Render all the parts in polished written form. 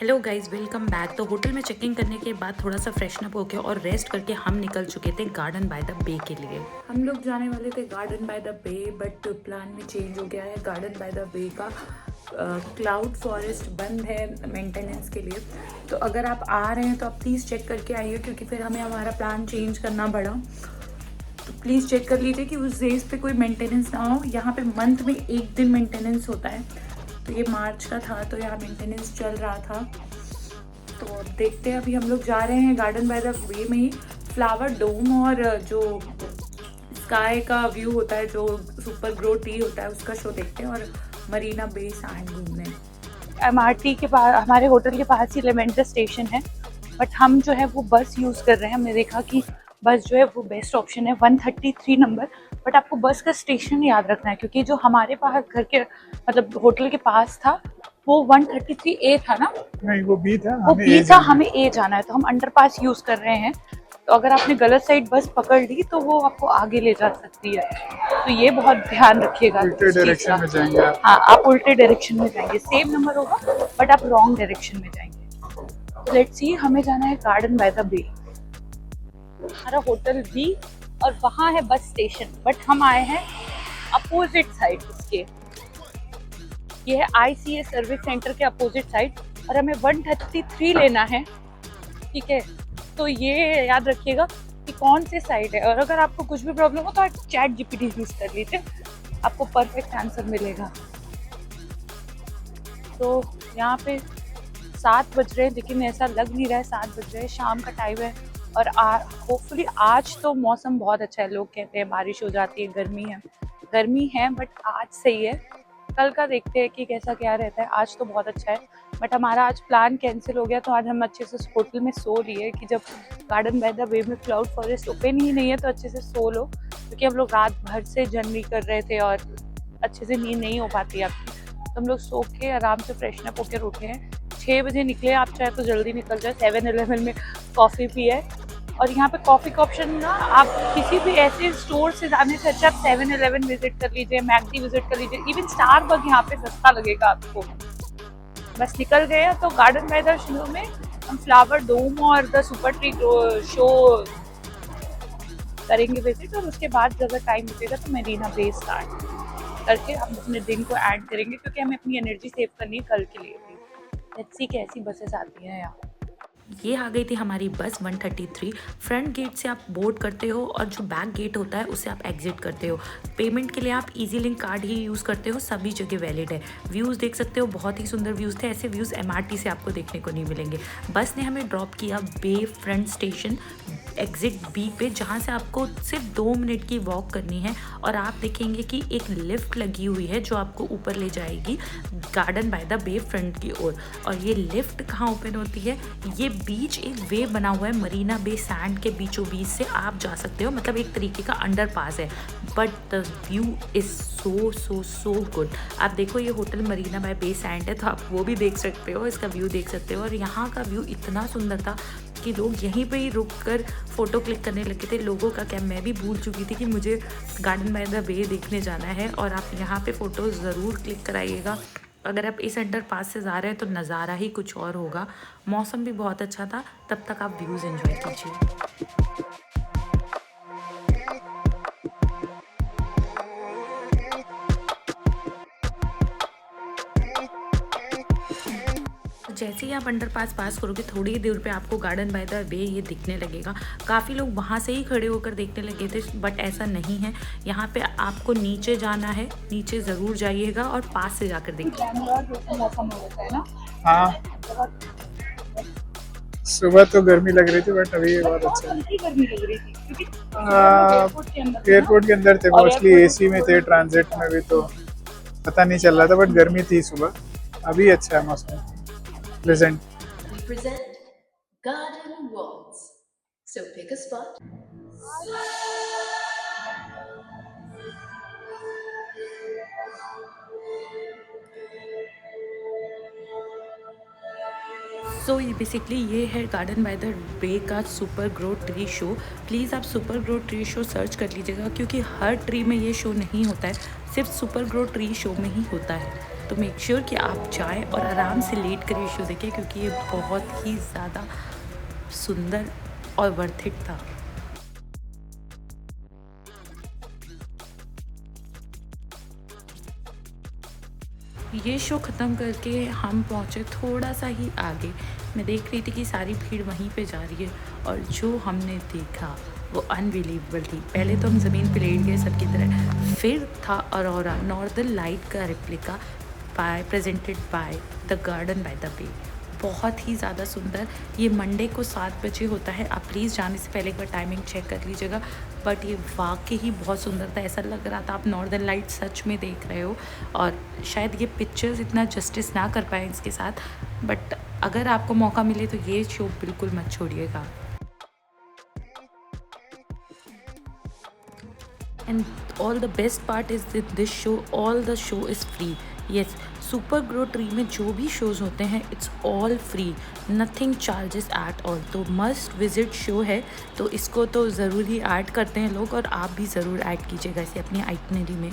Hello guys, welcome back. तो hotel में check in करने के बाद थोड़ा सा फ्रेशन अप होके और रेस्ट करके हम निकल चुके थे गार्डन बाय द बे के लिए। हम लोग जाने वाले थे garden by the bay, but plan में चेंज हो गया है। गार्डन बाय द बे का क्लाउड फॉरेस्ट बंद है मेंटेनेंस के लिए। तो अगर आप आ रहे हैं तो आप प्लीज़ चेक करके आइए, क्योंकि फिर हमें हमारा प्लान चेंज करना पड़ा। तो प्लीज़ चेक कर लीजिए कि उस डेज पे कोई मेंटेनेंस ना हो। यहाँ पे मंथ में एक दिन मेंटेनेंस होता है, तो ये मार्च का था, तो यहाँ मेंटेनेंस चल रहा था। तो अब देखते हैं, अभी हम लोग जा रहे हैं गार्डन बाय द वे में ही फ्लावर डोम और जो स्काई का व्यू होता है, जो सुपर ग्रो ट्री होता है, उसका शो देखते हैं और मरीना बे सैंड घूमने। MRT के पास, हमारे होटल के पास ही लेवेंडर स्टेशन है, बट हम जो है वो बस यूज़ कर रहे हैं। हमने देखा कि बस जो है वो बेस्ट ऑप्शन है, 133 नंबर। बट आपको बस का स्टेशन याद रखना है, क्योंकि जो हमारे पास घर के मतलब होटल के पास था वो 133A था ना। नहीं, वो बी था, वो बी था, हमें ए जाना है, तो हम अंडरपास यूज़ कर रहे हैं। तो अगर आपने गलत साइड बस पकड़ ली तो वो आपको आगे ले जा सकती है, तो ये बहुत ध्यान रखिएगा। उल्टे डायरेक्शन में जाएंगे आप। हाँ, आप उल्टे डायरेक्शन में जाएंगे, सेम नंबर होगा बट आप रॉन्ग डायरेक्शन में जाएंगे। तो लेट्स सी, हमें जाना है गार्डन बाय द बे। हमारा होटल भी और वहाँ है बस स्टेशन, बट हम आए हैं अपोजिट साइड उसके। ये है ICA सर्विस सेंटर के अपोजिट साइड और हमें 133 लेना है, ठीक है। तो ये याद रखिएगा कि कौन से साइड है, और अगर आपको कुछ भी प्रॉब्लम हो तो आप चैट GPT यूज कर लीजिए, आपको परफेक्ट आंसर मिलेगा। तो यहाँ पे 7 बज रहे हैं, लेकिन ऐसा लग नहीं रहा है 7 बज रहे हैं, शाम का टाइम है। और होपफुली आज तो मौसम बहुत अच्छा है। लोग कहते हैं बारिश हो जाती है, गर्मी है, बट आज सही है। कल का देखते हैं कि कैसा क्या रहता है। आज तो बहुत अच्छा है, बट हमारा आज प्लान कैंसिल हो गया। तो आज हम अच्छे से होटल में सो लिए कि जब गार्डन बाय द बे में क्लाउड फॉरेस्ट ओपन ही नहीं है तो अच्छे से सो लो, क्योंकि हम लोग रात भर से जर्नी कर रहे थे और अच्छे से नींद नहीं हो पाती आपकी। तो हम लोग सो के आराम से फ्रेशन अप होकर उठे हैं। 6 बजे निकले, आप चाहे तो जल्दी निकल जाए। 7-Eleven में कॉफ़ी पिए, और यहाँ पे कॉफ़ी का ऑप्शन ना, आप किसी भी ऐसे स्टोर से जाने से अच्छा आप 7-Eleven विजिट कर लीजिए, मैकडी विजिट कर लीजिए, इवन स्टारबक यहाँ पे सस्ता लगेगा आपको। बस निकल गए। तो गार्डन बाय द शो में हम फ्लावर डोम और द सुपर ट्री शो करेंगे विजिट, और उसके बाद अगर टाइम बचेगा तो मरीना बे स्टार्ट करके हम अपने दिन को ऐड करेंगे, क्योंकि हमें अपनी एनर्जी सेव करनी है कल के लिए भी। लेट्स सी कैसी बसेस आती हैं यहाँ। ये आ गई थी हमारी बस 133। फ्रंट गेट से आप बोर्ड करते हो और जो बैक गेट होता है उससे आप एग्जिट करते हो। पेमेंट के लिए आप इजी लिंक कार्ड ही यूज़ करते हो, सभी जगह वैलिड है। व्यूज़ देख सकते हो, बहुत ही सुंदर व्यूज़ थे। ऐसे व्यूज़ MRT से आपको देखने को नहीं मिलेंगे। बस ने हमें ड्रॉप किया बे फ्रंट स्टेशन एग्जिट B पे, जहाँ से आपको सिर्फ 2 मिनट की वॉक करनी है। और आप देखेंगे कि एक लिफ्ट लगी हुई है जो आपको ऊपर ले जाएगी garden by the bay front की ओर। और ये लिफ्ट कहाँ ओपन होती है, ये बीच एक वे बना हुआ है मरीना बे सैंड के बीचों बीच से आप जा सकते हो, मतलब एक तरीके का अंडरपास है। But the view is so good. आप देखो, ये होटल मरीना बाय बे सैंड है, तो आप वो भी देख सकते हो, इसका व्यू देख सकते हो। और यहाँ का व्यू इतना सुंदर था कि लोग यहीं पे ही रुक कर फ़ोटो क्लिक करने लगे थे। लोगों का क्या, मैं भी भूल चुकी थी कि मुझे गार्डन बाय द बे देखने जाना है। और आप यहाँ पे फ़ोटो ज़रूर क्लिक कराइएगा। अगर आप इस अंडरपास से जा रहे हैं तो नज़ारा ही कुछ और होगा। मौसम भी बहुत अच्छा था, तब तक आप व्यूज़ एंजॉय कीजिए। जैसे ही आप अंडरपास पास करोगे, थोड़ी ही दूर पे आपको गार्डन बाय द बे ये दिखने लगेगा। काफ़ी लोग वहाँ से ही खड़े होकर देखने लगे थे, बट ऐसा नहीं है। यहाँ पे आपको नीचे जाना है, नीचे ज़रूर जाइएगा और पास से जाकर देखिए। मौसम हो रहा है ना। हाँ, सुबह तो गर्मी लग रही थी, बट अभी ये बहुत अच्छा है। गर्मी लग रही थी क्योंकि एयरपोर्ट के अंदर थे, मोस्टली AC में थे, ट्रांजिट में भी तो पता नहीं चल रहा था, बट गर्मी थी सुबह। अभी अच्छा है मौसम, pleasant. We present Garden Waltz. So pick a spot. So basically ये है गार्डन बाय द बे का super grove tree show. Please आप super grove tree show search कर लीजिएगा, क्योंकि हर ट्री में ये शो नहीं होता है, सिर्फ सुपर ग्रो ट्री शो में ही होता है। तो मेक श्योर कि आप जाएं और आराम से लेट कर ये शो देखें, क्योंकि ये बहुत ही ज़्यादा सुंदर और वर्थ इट था। ये शो ख़त्म करके हम पहुँचे थोड़ा सा ही आगे। मैं देख रही थी कि सारी भीड़ वहीं पे जा रही है, और जो हमने देखा वो अनबिलीवेबल थी। पहले तो हम ज़मीन पे लेट गए सबकी तरह, फिर था अरोरा नॉर्दर्न लाइट का replica presented by the Garden by the Bay. बहुत ही ज़्यादा सुंदर। ये मंडे को 7 बजे होता है। आप प्लीज़ जाने से पहले एक बार टाइमिंग चेक कर लीजिएगा। बट ये वाकई ही बहुत सुंदर था। ऐसा लग रहा था आप नॉर्दर्न लाइट सच में देख रहे हो। और शायद ये पिक्चर्स इतना जस्टिस ना कर पाए इसके साथ, बट अगर आपको मौका मिले तो ये शो बिल्कुल मत छोड़िएगा। And all the best part is that this show, all the show is free. Yes, super grove tree में जो भी शोज़ होते हैं it's all free, nothing charges at all. तो मस्ट विजिट शो है, तो इसको तो ज़रूर ही ऐड करते हैं लोग, और आप भी ज़रूर ऐड कीजिएगा इसे अपनी आइटनरी में।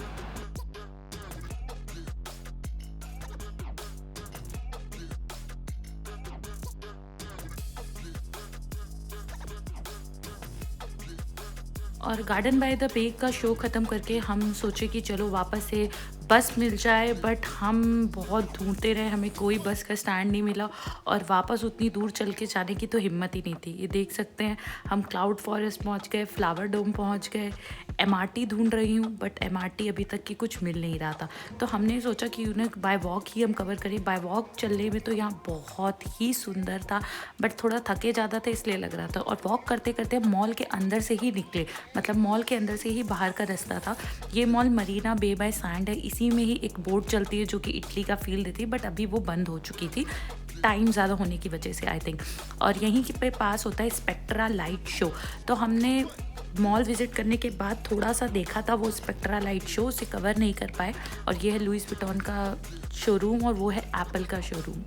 और गार्डन बाय द बे का शो ख़त्म करके हम सोचे कि चलो वापस से बस मिल जाए, बट हम बहुत ढूंढते रहे, हमें कोई बस का स्टैंड नहीं मिला, और वापस उतनी दूर चल के जाने की तो हिम्मत ही नहीं थी। ये देख सकते हैं हम क्लाउड फॉरेस्ट पहुंच गए, फ्लावर डोम पहुंच गए, MRT ढूंढ रही हूँ, बट MRT अभी तक की कुछ मिल नहीं रहा था। तो हमने सोचा कि उन्हें बाय वॉक ही हम कवर करें। बाय वॉक चलने में तो यहाँ बहुत ही सुंदर था, बट थोड़ा थके ज़्यादा थे इसलिए लग रहा था। और वॉक करते करते मॉल के अंदर से ही निकले, मतलब मॉल के अंदर से ही बाहर का रास्ता था। ये मॉल मरीना बे बाय सैंड है। इसी में ही एक बोट चलती है जो कि इटली का फील देती है, बट अभी वो बंद हो चुकी थी टाइम ज़्यादा होने की वजह से आई थिंक। और यहीं पे पास होता है स्पेक्ट्रा लाइट शो। तो हमने मॉल विजिट करने के बाद थोड़ा सा देखा था वो स्पेक्ट्रा लाइट शो, उसे कवर नहीं कर पाए। और ये है लुइस विटॉन का शोरूम, और वो है एप्पल का शोरूम।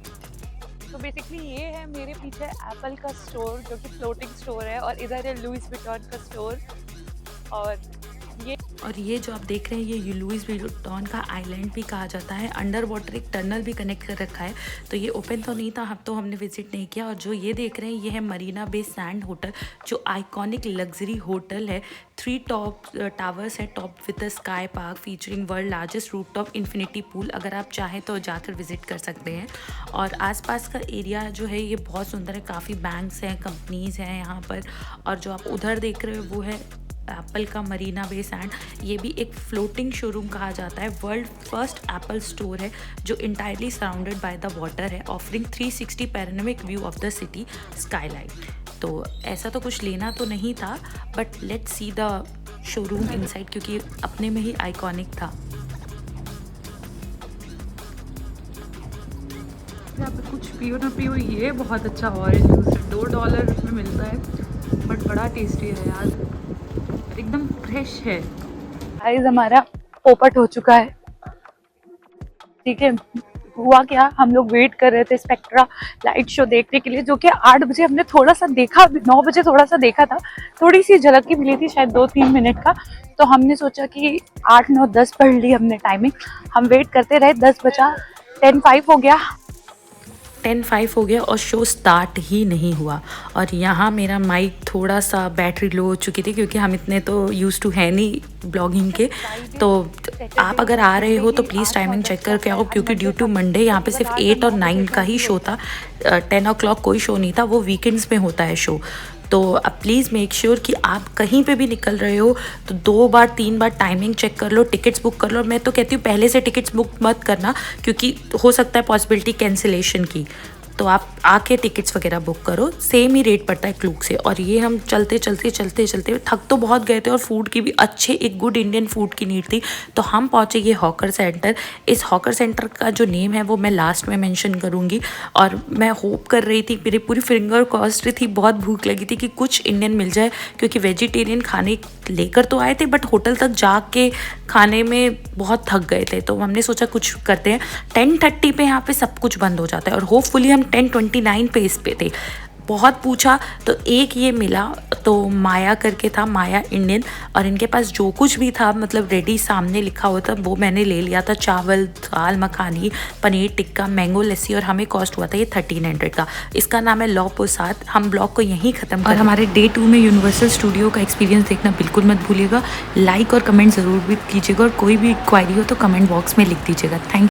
तो बेसिकली ये है मेरे पीछे एप्पल का स्टोर जो कि फ्लोटिंग स्टोर है, और इधर है लुइस विटॉन का स्टोर। और ये जो आप देख रहे हैं ये लुइस विटॉन का आइलैंड भी कहा जाता है। अंडर वाटर एक टनल भी कनेक्ट कर रखा है, तो ये ओपन तो नहीं था, तो हमने विजिट नहीं किया। और जो ये देख रहे हैं ये है मरीना बे सैंड होटल, जो आइकॉनिक लग्जरी होटल है। 3 टॉप टावर्स है, top with the sky park featuring world largest rooftop infinity pool. अगर आप चाहें तो जाकर विजिट कर सकते हैं। और आसपास का एरिया जो है ये बहुत सुंदर है, काफ़ी बैंक्स हैं, कंपनीज़ हैं यहाँ पर। और जो आप उधर देख रहे हो वो है एप्पल का मरीना बे सैंड। ये भी एक फ्लोटिंग शोरूम कहा जाता है। वर्ल्ड फर्स्ट एप्पल स्टोर है जो entirely surrounded by the water है, offering 360 panoramic view of the city skyline. तो ऐसा तो कुछ लेना तो नहीं था, but let's see the showroom inside, क्योंकि अपने में ही आइकॉनिक था। यहाँ पे कुछ पियो ना पियो, ये बहुत अच्छा ऑरेंज जूस है, $2 में मिलता है, बट बड़ा टेस्टी है यार, एकदम फ्रेश है। गाइस हमारा पोपट हो चुका है, ठीक है। हुआ क्या, हम लोग वेट कर रहे थे स्पेक्ट्रा लाइट शो देखने के लिए, जो कि 8 बजे हमने थोड़ा सा देखा, 9 बजे थोड़ा सा देखा था, थोड़ी सी झलक ही मिली थी शायद 2-3 मिनट का। तो हमने सोचा कि 8, 9, 10 पढ़ ली हमने टाइमिंग। हम वेट करते रहे, 10 बजा, 10:05 हो गया, 10:05 हो गया और शो स्टार्ट ही नहीं हुआ। और यहाँ मेरा माइक थोड़ा सा बैटरी लो हो चुकी थी, क्योंकि हम इतने तो यूज़ टू है नहीं ब्लॉगिंग के। तो आप अगर आ रहे हो तो प्लीज़ टाइमिंग चेक करके आओ, क्योंकि ड्यू टू मंडे यहाँ पे सिर्फ 8 और 9 का ही शो था, 10 o'clock कोई शो नहीं था, वो वीकेंड्स में होता है शो। तो अब प्लीज़ मेक श्योर कि आप कहीं पे भी निकल रहे हो तो 2 बार 3 बार टाइमिंग चेक कर लो, टिकट्स बुक कर लो। मैं तो कहती हूँ पहले से टिकट्स बुक मत करना, क्योंकि हो सकता है पॉसिबिलिटी कैंसिलेशन की। तो आप आके टिकट्स वगैरह बुक करो, सेम ही रेट पड़ता है क्लूक से। और ये हम चलते चलते थक तो बहुत गए थे, और फूड की भी अच्छे एक गुड इंडियन फूड की नीड थी। तो हम पहुँचे ये हॉकर सेंटर। इस हॉकर सेंटर का जो नेम है वो मैं लास्ट में मेंशन करूँगी। और मैं होप कर रही थी, मेरी पूरी फिंगर क्रॉस्ड थी, बहुत भूख लगी थी कि कुछ इंडियन मिल जाए, क्योंकि वेजिटेरियन खाने लेकर तो आए थे बट होटल तक जाके खाने में बहुत थक गए थे। तो हमने सोचा कुछ करते हैं। 10:30 पे यहाँ पे सब कुछ बंद हो जाता है, और होपफुली हम 10:29 पे इस पे थे। बहुत पूछा तो एक ये मिला, तो माया करके था, माया इंडियन, और इनके पास जो कुछ भी था मतलब रेडी सामने लिखा हुआ था वो मैंने ले लिया था। चावल, दाल मखानी, पनीर टिक्का, मैंगो लस्सी, और हमें कॉस्ट हुआ था ये 1300 का। इसका नाम है लौ पोसाद। हम ब्लॉग को यहीं ख़त्म कर, और हमारे डे 2 में यूनिवर्सल स्टूडियो का एक्सपीरियंस देखना बिल्कुल मत भूलिएगा। लाइक और कमेंट ज़रूर भी कीजिएगा, और कोई भी क्वायरी हो तो कमेंट बॉक्स में लिख दीजिएगा। थैंक